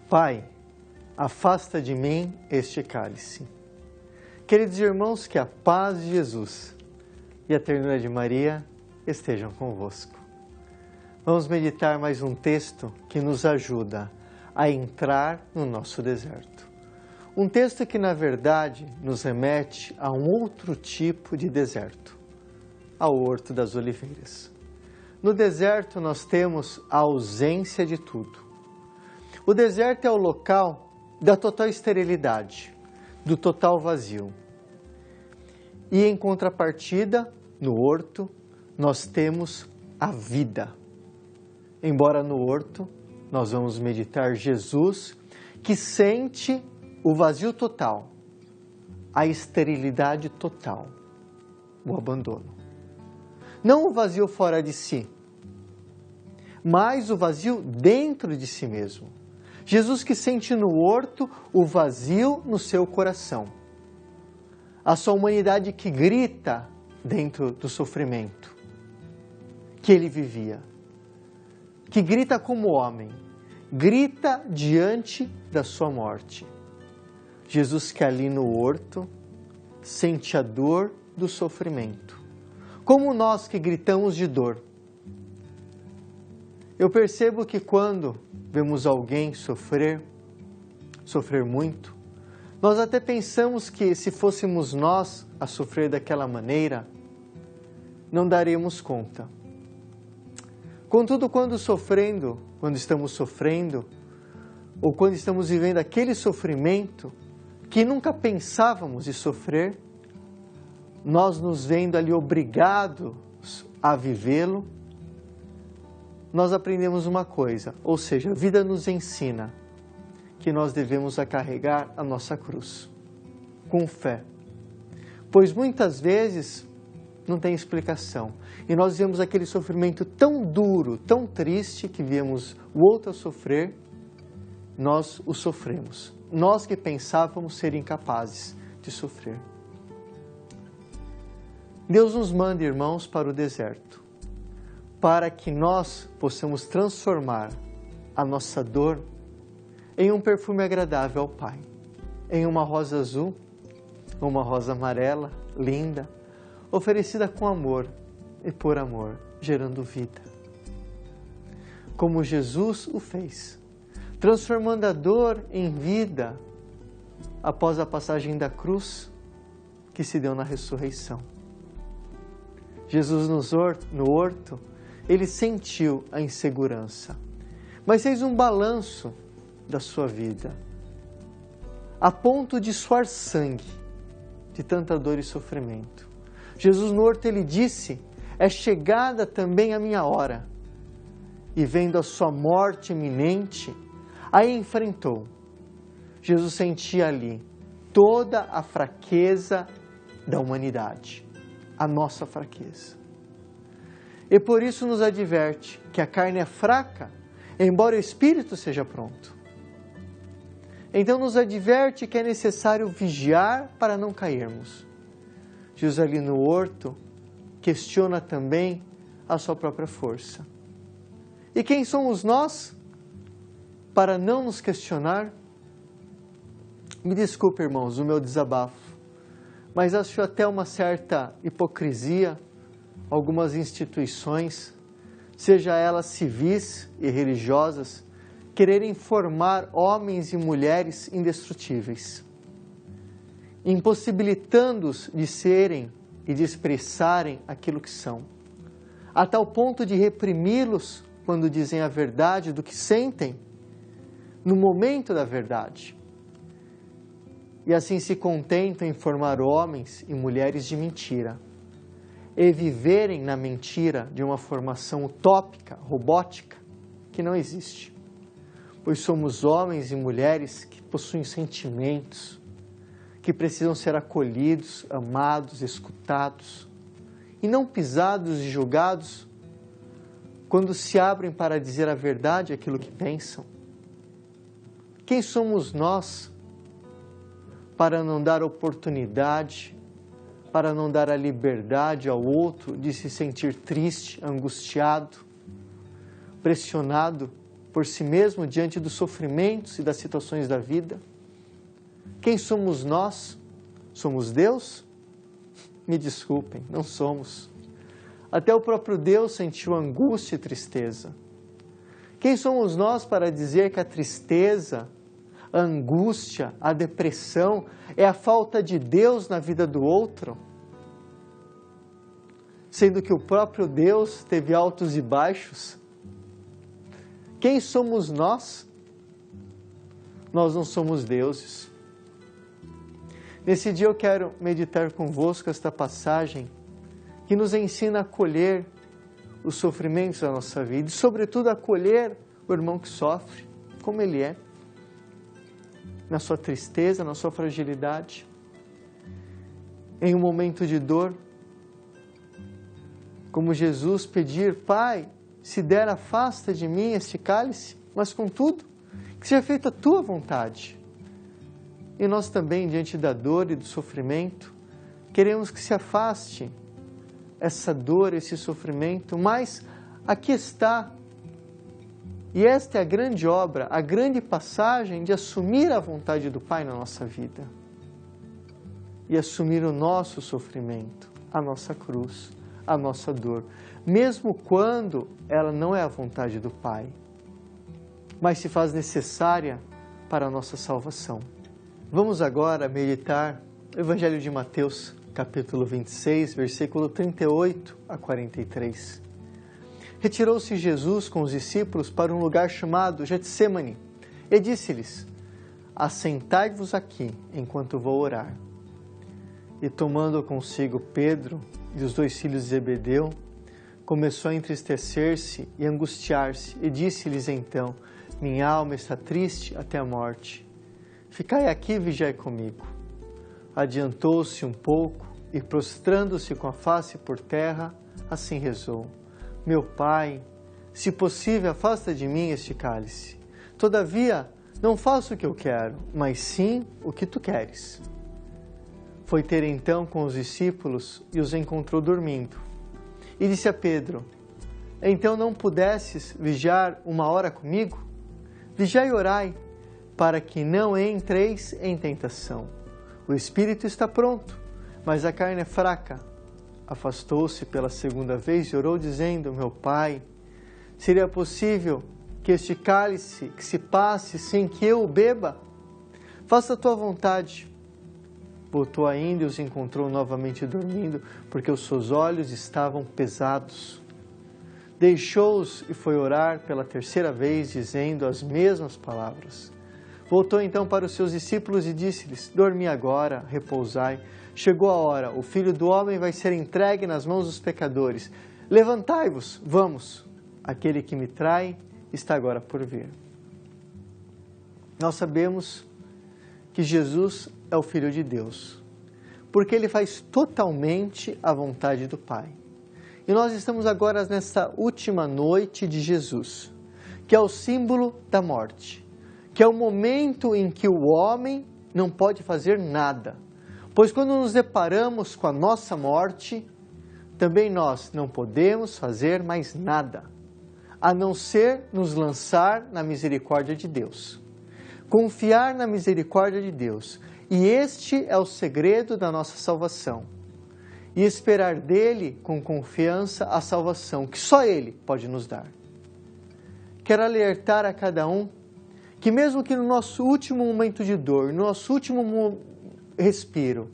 Pai, afasta de mim este cálice. Queridos irmãos, que a paz de Jesus e a ternura de Maria estejam convosco. Vamos meditar mais um texto que nos ajuda a entrar no nosso deserto. Um texto que, na verdade, nos remete a um outro tipo de deserto, ao Horto das Oliveiras. No deserto nós temos a ausência de tudo. O deserto é o local da total esterilidade, do total vazio. E em contrapartida, no horto, nós temos a vida. Embora no horto, nós vamos meditar Jesus, que sente o vazio total, a esterilidade total, o abandono. Não o vazio fora de si, mas o vazio dentro de si mesmo. Jesus que sente no horto o vazio no seu coração. A sua humanidade que grita dentro do sofrimento que ele vivia. Que grita como homem, grita diante da sua morte. Jesus que ali no horto sente a dor do sofrimento. Como nós que gritamos de dor. Eu percebo que quando vemos alguém sofrer muito, nós até pensamos que se fôssemos nós a sofrer daquela maneira, não daríamos conta. Contudo, quando estamos sofrendo, ou quando estamos vivendo aquele sofrimento que nunca pensávamos de sofrer, nós nos vendo ali obrigados a vivê-lo, nós aprendemos uma coisa, ou seja, a vida nos ensina que nós devemos carregar a nossa cruz, com fé. Pois muitas vezes não tem explicação. E nós vemos aquele sofrimento tão duro, tão triste, que vemos o outro a sofrer, nós o sofremos. Nós que pensávamos ser incapazes de sofrer. Deus nos manda, irmãos, para o deserto, para que nós possamos transformar a nossa dor em um perfume agradável ao Pai, em uma rosa azul, uma rosa amarela, linda, oferecida com amor e por amor, gerando vida. Como Jesus o fez, transformando a dor em vida após a passagem da cruz que se deu na ressurreição. Jesus no horto, ele sentiu a insegurança, mas fez um balanço da sua vida, a ponto de suar sangue, de tanta dor e sofrimento. Jesus no horto, ele disse, é chegada também a minha hora. E vendo a sua morte iminente, a enfrentou. Jesus sentia ali toda a fraqueza da humanidade, a nossa fraqueza. E por isso nos adverte que a carne é fraca, embora o espírito seja pronto. Então nos adverte que é necessário vigiar para não cairmos. Jesus ali no horto questiona também a sua própria força. E quem somos nós para não nos questionar? Me desculpe, irmãos, o meu desabafo, mas acho até uma certa hipocrisia algumas instituições, seja elas civis e religiosas, quererem formar homens e mulheres indestrutíveis, impossibilitando-os de serem e de expressarem aquilo que são, a tal ponto de reprimi-los quando dizem a verdade do que sentem no momento da verdade. E assim se contentam em formar homens e mulheres de mentira e viverem na mentira de uma formação utópica, robótica, que não existe. Pois somos homens e mulheres que possuem sentimentos, que precisam ser acolhidos, amados, escutados, e não pisados e julgados quando se abrem para dizer a verdade, aquilo que pensam. Quem somos nós para não dar oportunidade, para não dar a liberdade ao outro de se sentir triste, angustiado, pressionado por si mesmo diante dos sofrimentos e das situações da vida? Quem somos nós? Somos Deus? Me desculpem, não somos. Até o próprio Deus sentiu angústia e tristeza. Quem somos nós para dizer que a tristeza, a angústia, a depressão é a falta de Deus na vida do outro? Sendo que o próprio Deus teve altos e baixos. Quem somos nós? Nós não somos deuses. Nesse dia eu quero meditar convosco esta passagem que nos ensina a acolher os sofrimentos da nossa vida e, sobretudo, acolher o irmão que sofre, como ele é, na sua tristeza, na sua fragilidade, em um momento de dor, como Jesus pedir: Pai, se der, afasta de mim este cálice, mas contudo, que seja feita a tua vontade. E nós também, diante da dor e do sofrimento, queremos que se afaste essa dor, esse sofrimento, mas aqui está. E esta é a grande obra, a grande passagem de assumir a vontade do Pai na nossa vida. E assumir o nosso sofrimento, a nossa cruz, a nossa dor, mesmo quando ela não é a vontade do Pai, mas se faz necessária para a nossa salvação. Vamos agora meditar o Evangelho de Mateus, capítulo 26, versículo 38 a 43. Retirou-se Jesus com os discípulos para um lugar chamado Getsêmani e disse-lhes: Assentai-vos aqui, enquanto vou orar. E tomando consigo Pedro e os 2 filhos de Zebedeu, começou a entristecer-se e angustiar-se, e disse-lhes então: Minha alma está triste até a morte. Ficai aqui e vigiai comigo. Adiantou-se um pouco e, prostrando-se com a face por terra, assim rezou: Meu Pai, se possível, afasta de mim este cálice. Todavia, não faço o que eu quero, mas sim o que tu queres. Foi ter então com os discípulos e os encontrou dormindo. E disse a Pedro: Então não pudesses vigiar 1 hora comigo? Vigiai e orai, para que não entreis em tentação. O espírito está pronto, mas a carne é fraca. Afastou-se pela 2ª vez e orou, dizendo: Meu Pai, seria possível que este cálice que se passe sem que eu o beba? Faça a tua vontade. Voltou ainda e os encontrou novamente dormindo, porque os seus olhos estavam pesados. Deixou-os e foi orar pela 3ª vez, dizendo as mesmas palavras. Voltou então para os seus discípulos e disse-lhes: Dormi agora, repousai. Chegou a hora, o Filho do Homem vai ser entregue nas mãos dos pecadores. Levantai-vos, vamos. Aquele que me trai está agora por vir. Nós sabemos que Jesus é o Filho de Deus, porque Ele faz totalmente a vontade do Pai. E nós estamos agora nessa última noite de Jesus, que é o símbolo da morte, que é o momento em que o homem não pode fazer nada, pois quando nos deparamos com a nossa morte, também nós não podemos fazer mais nada, a não ser nos lançar na misericórdia de Deus, confiar na misericórdia de Deus. E este é o segredo da nossa salvação. E esperar dele com confiança a salvação que só ele pode nos dar. Quero alertar a cada um que mesmo que no nosso último momento de dor, no nosso último respiro,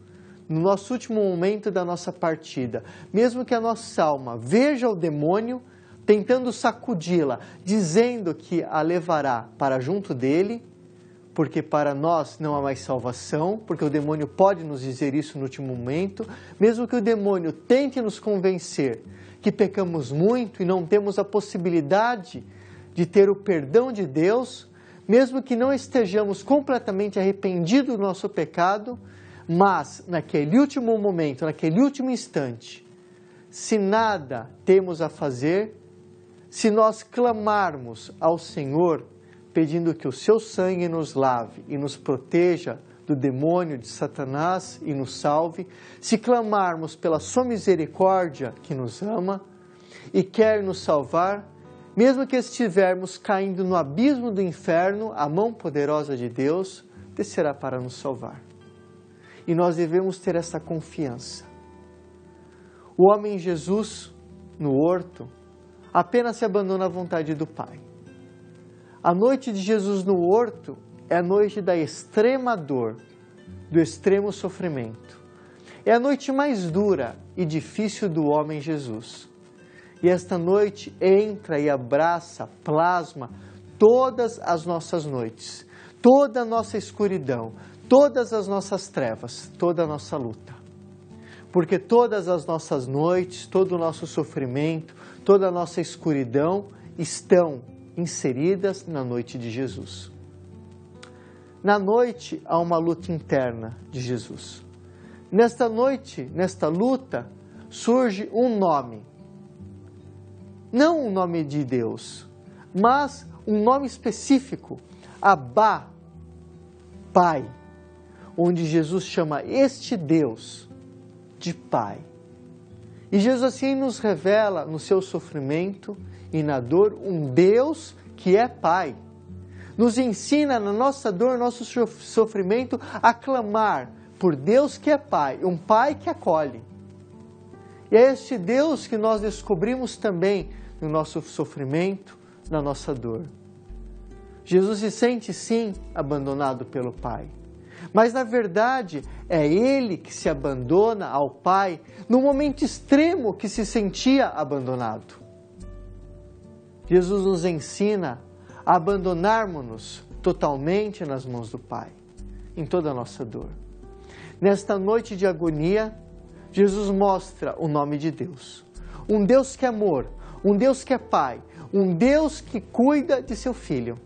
no nosso último momento da nossa partida, mesmo que a nossa alma veja o demônio tentando sacudi-la, dizendo que a levará para junto dele, porque para nós não há mais salvação, porque o demônio pode nos dizer isso no último momento, mesmo que o demônio tente nos convencer que pecamos muito e não temos a possibilidade de ter o perdão de Deus, mesmo que não estejamos completamente arrependidos do nosso pecado, mas naquele último momento, naquele último instante, se nada temos a fazer, se nós clamarmos ao Senhor, pedindo que o seu sangue nos lave e nos proteja do demônio de Satanás e nos salve, se clamarmos pela sua misericórdia que nos ama e quer nos salvar, Mesmo que estivermos caindo no abismo do inferno, a mão poderosa de Deus descerá para nos salvar. E nós devemos ter essa confiança. O homem Jesus, no horto, apenas se abandona à vontade do Pai. A noite de Jesus no horto é a noite da extrema dor, do extremo sofrimento. É a noite mais dura e difícil do homem Jesus. E esta noite entra e abraça, plasma todas as nossas noites, toda a nossa escuridão, todas as nossas trevas, toda a nossa luta. Porque todas as nossas noites, todo o nosso sofrimento, toda a nossa escuridão estão inseridas na noite de Jesus. Na noite há uma luta interna de Jesus. Nesta noite, nesta luta, surge um nome. Não um nome de Deus, mas um nome específico, Abá, Pai, onde Jesus chama este Deus de Pai. E Jesus assim nos revela no seu sofrimento e na dor um Deus que é Pai. Nos ensina na nossa dor, nosso sofrimento, a clamar por Deus que é Pai, um Pai que acolhe. E é este Deus que nós descobrimos também no nosso sofrimento, na nossa dor. Jesus se sente sim abandonado pelo Pai. Mas na verdade é Ele que se abandona ao Pai no momento extremo que se sentia abandonado. Jesus nos ensina a abandonarmos-nos totalmente nas mãos do Pai, em toda a nossa dor. Nesta noite de agonia, Jesus mostra o nome de Deus. Um Deus que é amor, um Deus que é Pai, um Deus que cuida de seu Filho.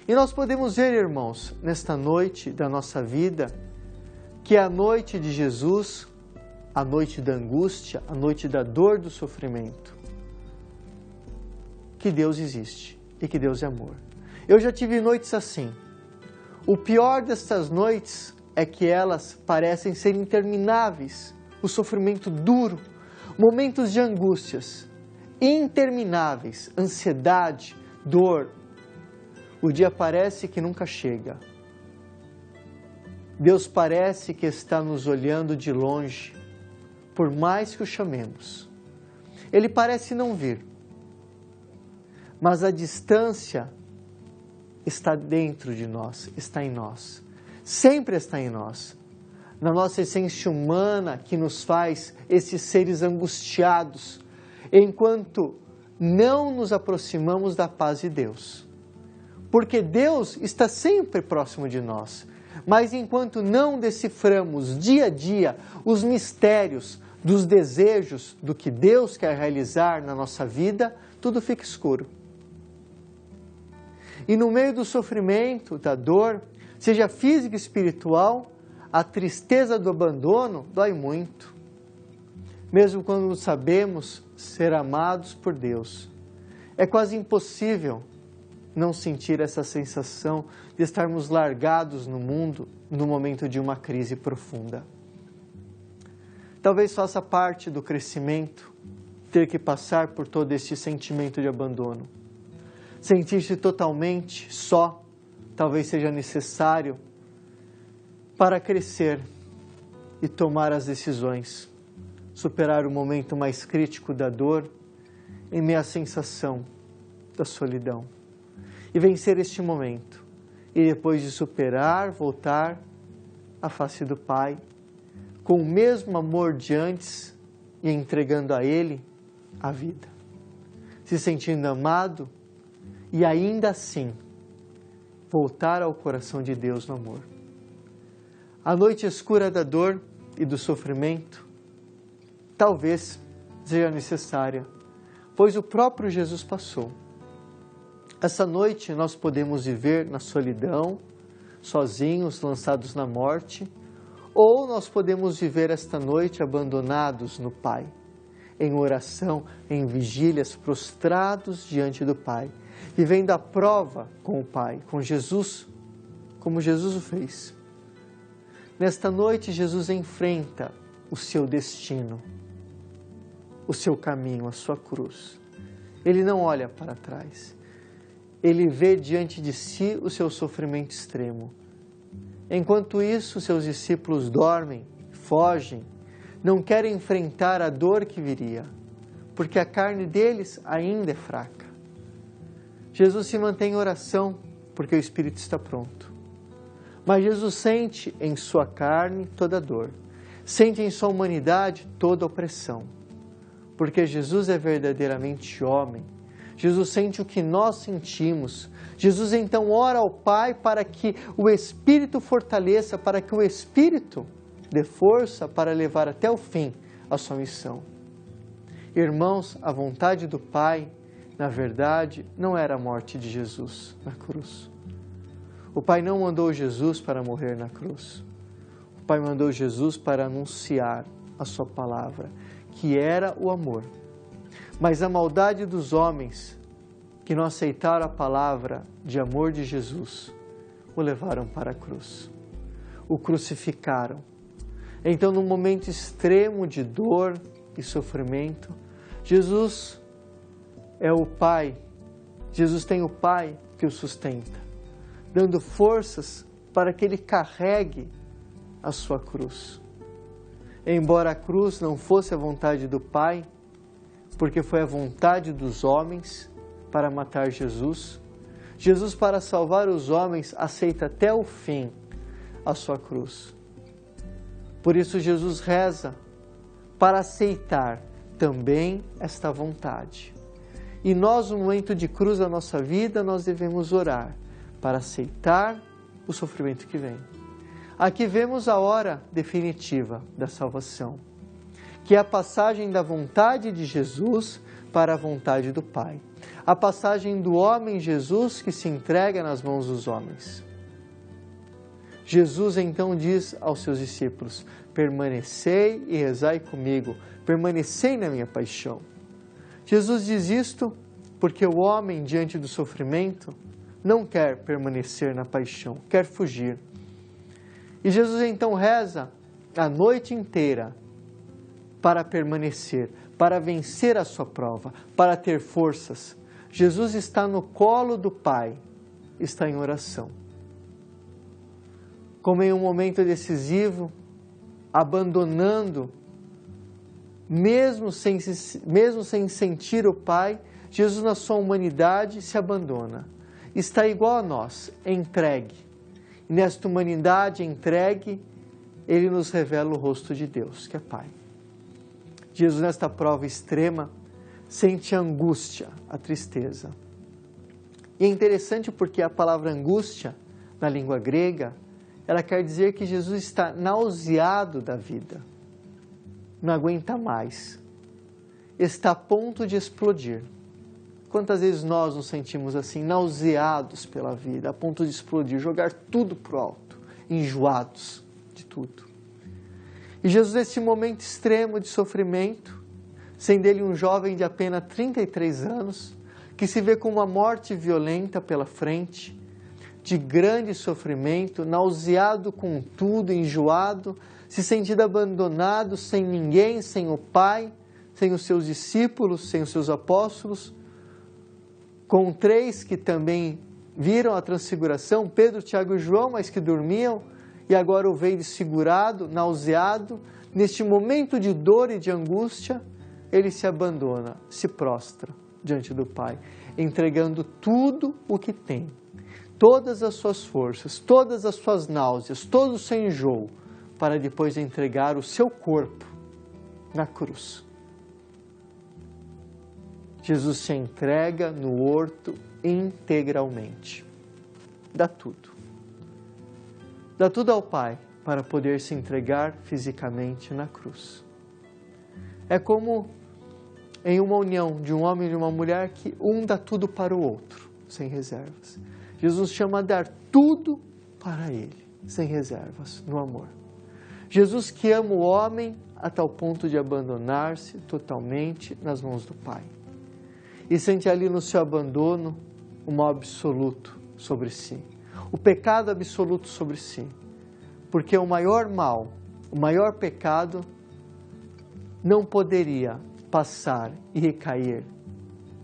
E nós podemos ver, irmãos, nesta noite da nossa vida, que é a noite de Jesus, a noite da angústia, a noite da dor, do sofrimento, que Deus existe e que Deus é amor. Eu já tive noites assim. O pior destas noites é que elas parecem ser intermináveis, o sofrimento duro, momentos de angústias intermináveis, ansiedade, dor. O dia parece que nunca chega. Deus parece que está nos olhando de longe, por mais que o chamemos. Ele parece não vir, mas a distância está dentro de nós, está em nós. Sempre está em nós. Na nossa essência humana que nos faz esses seres angustiados, enquanto não nos aproximamos da paz de Deus. Porque Deus está sempre próximo de nós. Mas enquanto não deciframos dia a dia os mistérios dos desejos do que Deus quer realizar na nossa vida, tudo fica escuro. E no meio do sofrimento, da dor, seja física e espiritual, a tristeza do abandono dói muito. Mesmo quando sabemos ser amados por Deus, é quase impossível não sentir essa sensação de estarmos largados no mundo no momento de uma crise profunda. Talvez faça parte do crescimento ter que passar por todo este sentimento de abandono. Sentir-se totalmente só, talvez seja necessário para crescer e tomar as decisões, superar o momento mais crítico da dor em meio à sensação da solidão. E vencer este momento. E depois de superar, voltar à face do Pai, com o mesmo amor de antes e entregando a Ele a vida. Se sentindo amado e ainda assim voltar ao coração de Deus no amor. A noite escura da dor e do sofrimento talvez seja necessária, pois o próprio Jesus passou. Essa noite nós podemos viver na solidão, sozinhos, lançados na morte, ou nós podemos viver esta noite abandonados no Pai, em oração, em vigílias, prostrados diante do Pai, vivendo a prova com o Pai, com Jesus, como Jesus o fez. Nesta noite, Jesus enfrenta o seu destino, o seu caminho, a sua cruz. Ele não olha para trás. Ele vê diante de si o seu sofrimento extremo. Enquanto isso, seus discípulos dormem, fogem, não querem enfrentar a dor que viria, porque a carne deles ainda é fraca. Jesus se mantém em oração, porque o Espírito está pronto. Mas Jesus sente em sua carne toda dor, sente em sua humanidade toda opressão, porque Jesus é verdadeiramente homem. Jesus sente o que nós sentimos. Jesus então ora ao Pai para que o Espírito fortaleça, para que o Espírito dê força para levar até o fim a sua missão. Irmãos, a vontade do Pai, na verdade, não era a morte de Jesus na cruz. O Pai não mandou Jesus para morrer na cruz. O Pai mandou Jesus para anunciar a sua palavra, que era o amor. Mas a maldade dos homens que não aceitaram a palavra de amor de Jesus, o levaram para a cruz. O crucificaram. Então, num momento extremo de dor e sofrimento, Jesus é o Pai. Jesus tem o Pai que o sustenta, dando forças para que ele carregue a sua cruz. Embora a cruz não fosse a vontade do Pai, porque foi a vontade dos homens para matar Jesus, Jesus, para salvar os homens, aceita até o fim a sua cruz. Por isso Jesus reza para aceitar também esta vontade. E nós, no momento de cruz da nossa vida, nós devemos orar para aceitar o sofrimento que vem. Aqui vemos a hora definitiva da salvação, que é a passagem da vontade de Jesus para a vontade do Pai. A passagem do homem Jesus que se entrega nas mãos dos homens. Jesus então diz aos seus discípulos: permanecei e rezai comigo, permanecei na minha paixão. Jesus diz isto porque o homem, diante do sofrimento, não quer permanecer na paixão, quer fugir. E Jesus então reza a noite inteira para permanecer, para vencer a sua prova, para ter forças. Jesus está no colo do Pai, está em oração. Como em um momento decisivo, abandonando, mesmo sem sentir o Pai, Jesus na sua humanidade se abandona. Está igual a nós, entregue. E nesta humanidade entregue, Ele nos revela o rosto de Deus, que é Pai. Jesus, nesta prova extrema, sente a angústia, a tristeza. E é interessante porque a palavra angústia, na língua grega, ela quer dizer que Jesus está nauseado da vida. Não aguenta mais. Está a ponto de explodir. Quantas vezes nós nos sentimos assim, nauseados pela vida, a ponto de explodir, jogar tudo para o alto, enjoados de tudo. E Jesus, nesse momento extremo de sofrimento, sendo ele um jovem de apenas 33 anos, que se vê com uma morte violenta pela frente, de grande sofrimento, nauseado com tudo, enjoado, se sentindo abandonado, sem ninguém, sem o Pai, sem os seus discípulos, sem os seus apóstolos, com 3 que também viram a transfiguração, Pedro, Tiago e João, mas que dormiam, e agora o vê desfigurado, nauseado. Neste momento de dor e de angústia, ele se abandona, se prostra diante do Pai, entregando tudo o que tem, todas as suas forças, todas as suas náuseas, todo o seu enjoo, para depois entregar o seu corpo na cruz. Jesus se entrega no horto integralmente. Dá tudo. Dá tudo ao Pai para poder se entregar fisicamente na cruz. É como em uma união de um homem e de uma mulher que um dá tudo para o outro, sem reservas. Jesus chama a dar tudo para Ele, sem reservas, no amor. Jesus que ama o homem a tal ponto de abandonar-se totalmente nas mãos do Pai. E sente ali no seu abandono o mal absoluto sobre si, o pecado absoluto sobre si. Porque o maior mal, o maior pecado, não poderia passar e recair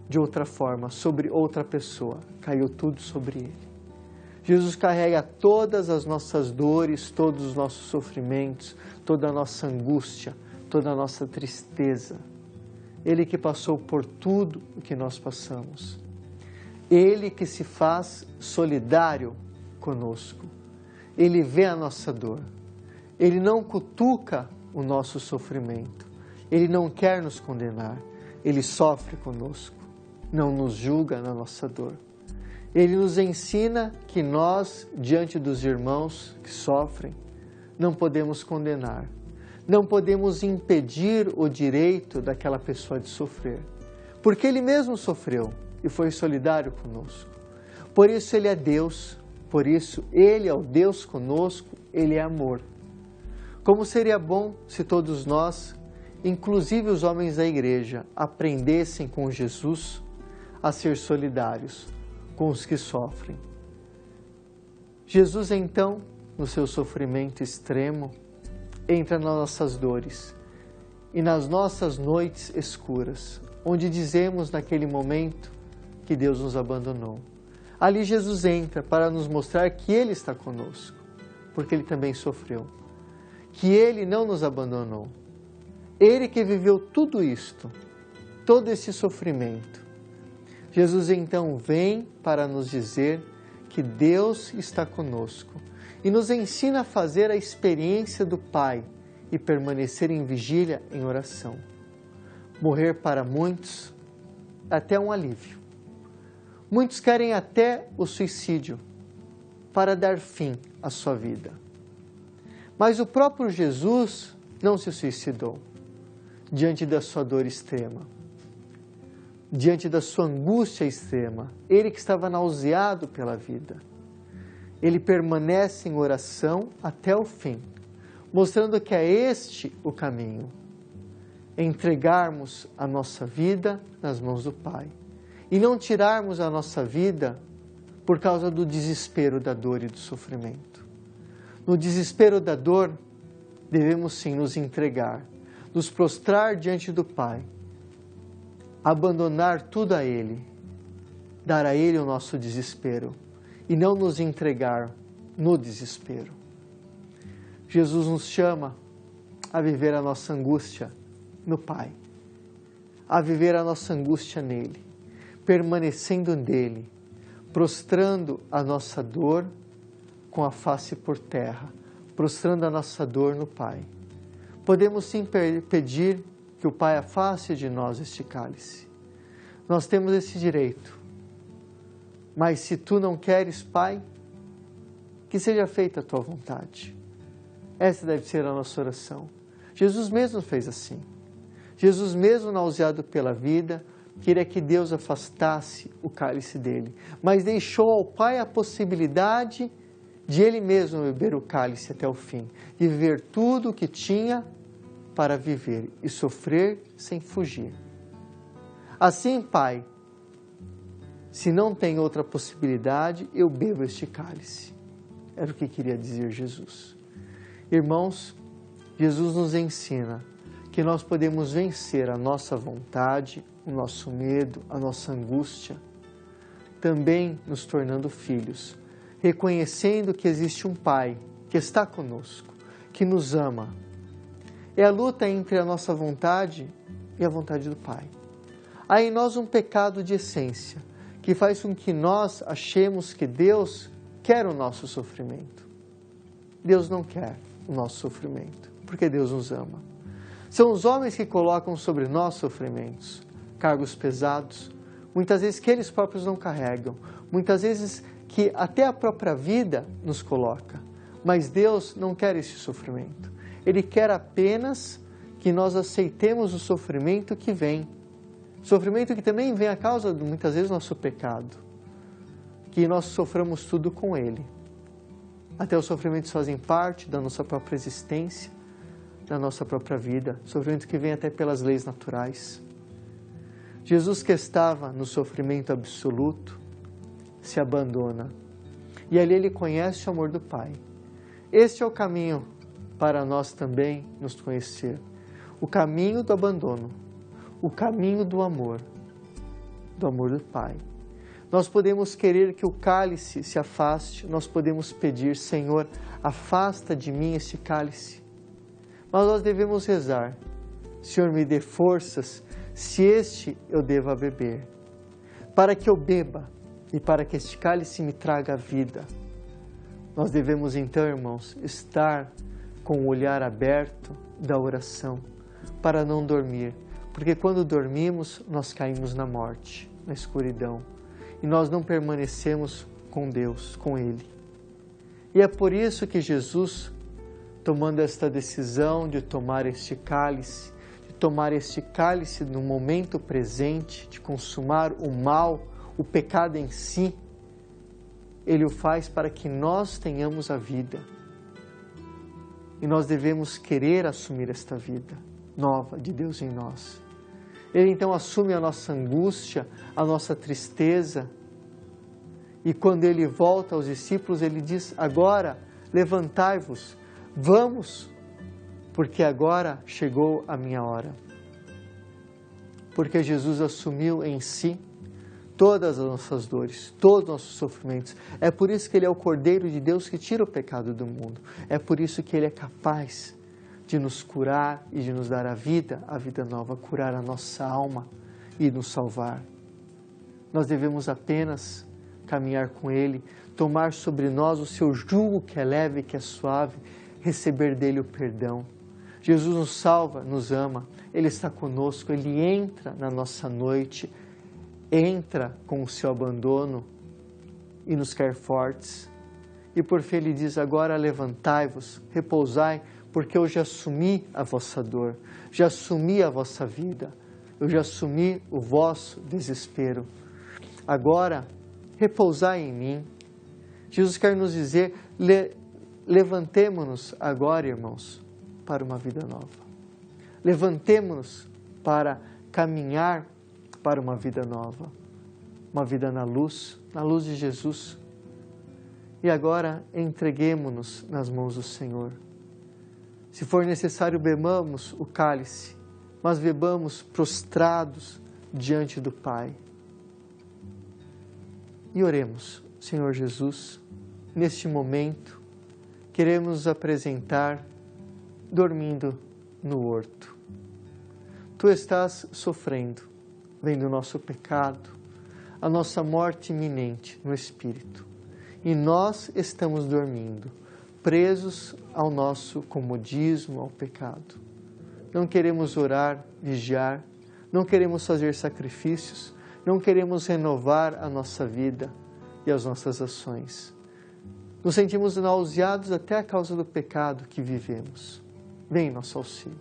de outra forma, sobre outra pessoa, caiu tudo sobre ele. Jesus carrega todas as nossas dores, todos os nossos sofrimentos, toda a nossa angústia, toda a nossa tristeza. Ele que passou por tudo o que nós passamos. Ele que se faz solidário conosco. Ele vê a nossa dor. Ele não cutuca o nosso sofrimento. Ele não quer nos condenar. Ele sofre conosco. Não nos julga na nossa dor. Ele nos ensina que nós, diante dos irmãos que sofrem, não podemos condenar. Não podemos impedir o direito daquela pessoa de sofrer. Porque Ele mesmo sofreu e foi solidário conosco. Por isso Ele é Deus. Por isso Ele é o Deus conosco. Ele é amor. Como seria bom se todos nós, inclusive os homens da igreja, aprendessem com Jesus a ser solidários com os que sofrem. Jesus, então, no seu sofrimento extremo, entra nas nossas dores e nas nossas noites escuras, onde dizemos naquele momento que Deus nos abandonou. Ali Jesus entra para nos mostrar que Ele está conosco, porque Ele também sofreu, que Ele não nos abandonou. Ele que viveu tudo isto, todo esse sofrimento. Jesus então vem para nos dizer que Deus está conosco e nos ensina a fazer a experiência do Pai e permanecer em vigília, em oração. Morrer para muitos é até um alívio. Muitos querem até o suicídio para dar fim à sua vida. Mas o próprio Jesus não se suicidou diante da sua dor extrema. Diante da sua angústia extrema, Ele que estava nauseado pela vida, Ele permanece em oração até o fim, mostrando que é este o caminho, entregarmos a nossa vida nas mãos do Pai e não tirarmos a nossa vida por causa do desespero da dor e do sofrimento. No desespero da dor, devemos sim nos entregar, nos prostrar diante do Pai, abandonar tudo a Ele, dar a Ele o nosso desespero e não nos entregar no desespero. Jesus nos chama a viver a nossa angústia no Pai, a viver a nossa angústia nele, permanecendo nele, prostrando a nossa dor com a face por terra, prostrando a nossa dor no Pai. Podemos sim pedir que o Pai afaste de nós este cálice. Nós temos esse direito. Mas se tu não queres, Pai, que seja feita a tua vontade. Essa deve ser a nossa oração. Jesus mesmo fez assim. Jesus mesmo, nauseado pela vida, queria que Deus afastasse o cálice dele, mas deixou ao Pai a possibilidade de Ele mesmo beber o cálice até o fim, de viver tudo o que tinha para viver e sofrer sem fugir. Assim, Pai, se não tem outra possibilidade, eu bebo este cálice. Era o que queria dizer Jesus. Irmãos, Jesus nos ensina que nós podemos vencer a nossa vontade, o nosso medo, a nossa angústia, também nos tornando filhos, reconhecendo que existe um Pai que está conosco, que nos ama. É a luta entre a nossa vontade e a vontade do Pai. Há em nós um pecado de essência, que faz com que nós achemos que Deus quer o nosso sofrimento. Deus não quer o nosso sofrimento, porque Deus nos ama. São os homens que colocam sobre nós sofrimentos, cargos pesados, muitas vezes que eles próprios não carregam, muitas vezes que até a própria vida nos coloca. Mas Deus não quer esse sofrimento. Ele quer apenas que nós aceitemos o sofrimento que vem. Sofrimento que também vem a causa, muitas vezes, do nosso pecado. Que nós soframos tudo com Ele. Até os sofrimentos fazem parte da nossa própria existência, da nossa própria vida. Sofrimento que vem até pelas leis naturais. Jesus, que estava no sofrimento absoluto, se abandona. E ali Ele conhece o amor do Pai. Este é o caminho para nós também nos conhecer. O caminho do abandono, o caminho do amor. do amor do Pai. Nós podemos querer que o cálice se afaste, nós podemos pedir, Senhor, afasta de mim este cálice. Mas nós devemos rezar, Senhor, me dê forças, se este eu deva beber, para que eu beba e para que este cálice me traga vida. Nós devemos então, irmãos, estar com o olhar aberto da oração, para não dormir, porque quando dormimos, nós caímos na morte, na escuridão, e nós não permanecemos com Deus, com Ele. E é por isso que Jesus, tomando esta decisão de tomar este cálice, no momento presente, de consumar o mal, o pecado em si, Ele o faz para que nós tenhamos a vida. E nós devemos querer assumir esta vida nova de Deus em nós. Ele então assume a nossa angústia, a nossa tristeza. E quando Ele volta aos discípulos, Ele diz, agora levantai-vos, vamos, porque agora chegou a minha hora. Porque Jesus assumiu em si todas as nossas dores, todos os nossos sofrimentos. É por isso que Ele é o Cordeiro de Deus que tira o pecado do mundo. É por isso que Ele é capaz de nos curar e de nos dar a vida nova, curar a nossa alma e nos salvar. Nós devemos apenas caminhar com Ele, tomar sobre nós o seu jugo que é leve, que é suave, receber dele o perdão. Jesus nos salva, nos ama, Ele está conosco, Ele entra na nossa noite, entra com o seu abandono e nos quer fortes. E por fim Ele diz, agora levantai-vos, repousai, porque eu já assumi a vossa dor, já assumi a vossa vida, eu já assumi o vosso desespero. Agora, repousai em mim. Jesus quer nos dizer, levantemo-nos agora, irmãos, para uma vida nova. Levantemo-nos para caminhar para uma vida nova, uma vida na luz de Jesus. E agora entreguemo-nos nas mãos do Senhor. Se for necessário, bebamos o cálice, mas bebamos prostrados diante do Pai. E oremos, Senhor Jesus, neste momento, queremos nos apresentar dormindo no horto. Tu estás sofrendo, vendo o nosso pecado, a nossa morte iminente no Espírito. E nós estamos dormindo, presos ao nosso comodismo, ao pecado. Não queremos orar, vigiar, não queremos fazer sacrifícios, não queremos renovar a nossa vida e as nossas ações. Nos sentimos nauseados até a causa do pecado que vivemos. Vem em nosso auxílio.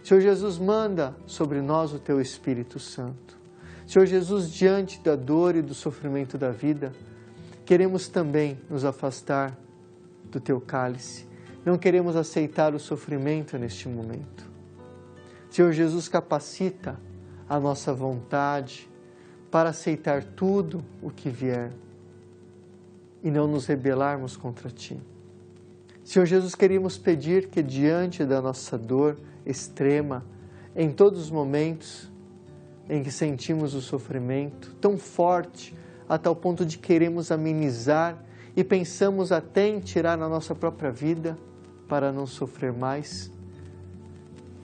Senhor Jesus, manda sobre nós o Teu Espírito Santo. Senhor Jesus, diante da dor e do sofrimento da vida, queremos também nos afastar do Teu cálice. Não queremos aceitar o sofrimento neste momento. Senhor Jesus, capacita a nossa vontade para aceitar tudo o que vier e não nos rebelarmos contra Ti. Senhor Jesus, queríamos pedir que diante da nossa dor extrema, em todos os momentos em que sentimos o sofrimento tão forte, a tal ponto de queremos amenizar e pensamos até em tirar a nossa própria vida para não sofrer mais.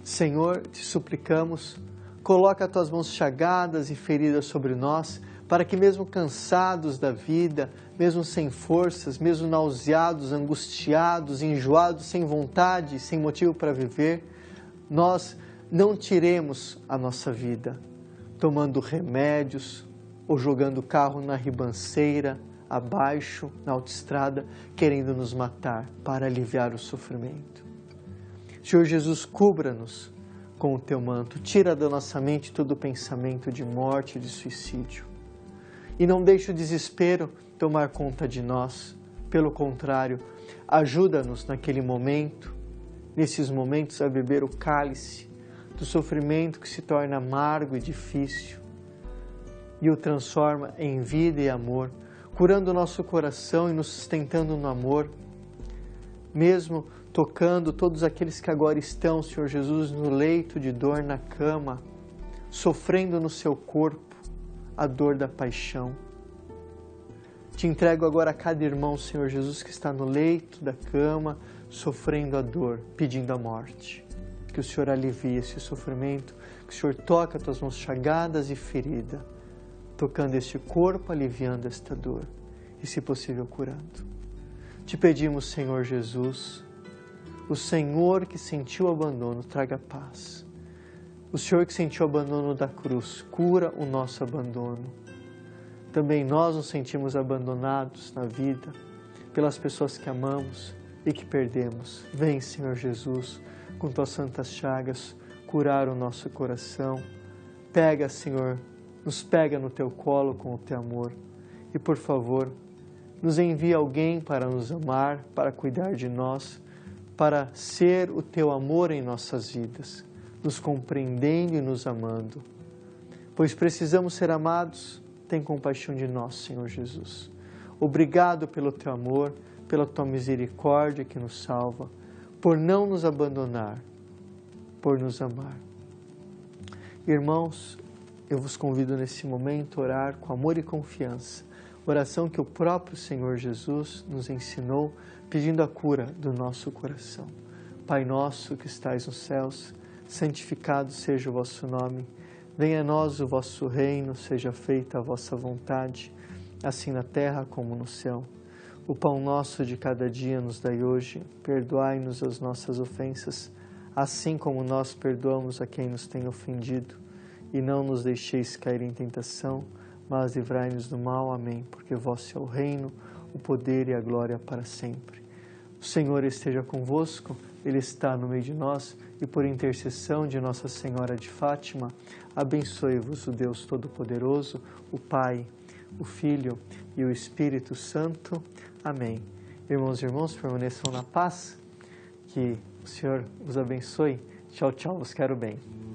Senhor, te suplicamos, coloca as Tuas mãos chagadas e feridas sobre nós, para que mesmo cansados da vida, mesmo sem forças, mesmo nauseados, angustiados, enjoados, sem vontade, sem motivo para viver, nós não tiremos a nossa vida, tomando remédios ou jogando o carro na ribanceira, abaixo, na autoestrada, querendo nos matar para aliviar o sofrimento. Senhor Jesus, cubra-nos com o Teu manto, tira da nossa mente todo pensamento de morte, de suicídio. E não deixe o desespero tomar conta de nós. Pelo contrário, ajuda-nos naquele momento, nesses momentos, a beber o cálice do sofrimento que se torna amargo e difícil e o transforma em vida e amor, curando o nosso coração e nos sustentando no amor, mesmo tocando todos aqueles que agora estão, Senhor Jesus, no leito de dor, na cama, sofrendo no seu corpo a dor da paixão. Te entrego agora a cada irmão, Senhor Jesus, que está no leito da cama, sofrendo a dor, pedindo a morte. Que o Senhor alivie esse sofrimento, que o Senhor toque as tuas mãos chagadas e feridas, tocando este corpo, aliviando esta dor e, se possível, curando. Te pedimos, Senhor Jesus, o Senhor que sentiu o abandono, traga paz. O Senhor que sentiu o abandono da cruz, cura o nosso abandono. Também nós nos sentimos abandonados na vida pelas pessoas que amamos e que perdemos. Vem, Senhor Jesus, com tuas santas chagas, curar o nosso coração. Pega, Senhor, nos pega no teu colo com o teu amor. E, por favor, nos envia alguém para nos amar, para cuidar de nós, para ser o teu amor em nossas vidas, nos compreendendo e nos amando. Pois precisamos ser amados, tem compaixão de nós, Senhor Jesus. Obrigado pelo teu amor, pela tua misericórdia que nos salva, por não nos abandonar, por nos amar. Irmãos, eu vos convido nesse momento a orar com amor e confiança, oração que o próprio Senhor Jesus nos ensinou, pedindo a cura do nosso coração. Pai nosso que estais nos céus, santificado seja o vosso nome. Venha a nós o vosso reino, seja feita a vossa vontade, assim na terra como no céu. O pão nosso de cada dia nos dai hoje, perdoai-nos as nossas ofensas, assim como nós perdoamos a quem nos tem ofendido. E não nos deixeis cair em tentação, mas livrai-nos do mal. Amém. Porque vosso é o reino, o poder e a glória para sempre. O Senhor esteja convosco, Ele está no meio de nós, e por intercessão de Nossa Senhora de Fátima, abençoe-vos o Deus Todo-Poderoso, o Pai, o Filho e o Espírito Santo. Amém. Irmãos e irmãs, permaneçam na paz, que o Senhor os abençoe. Tchau, tchau, vos quero bem.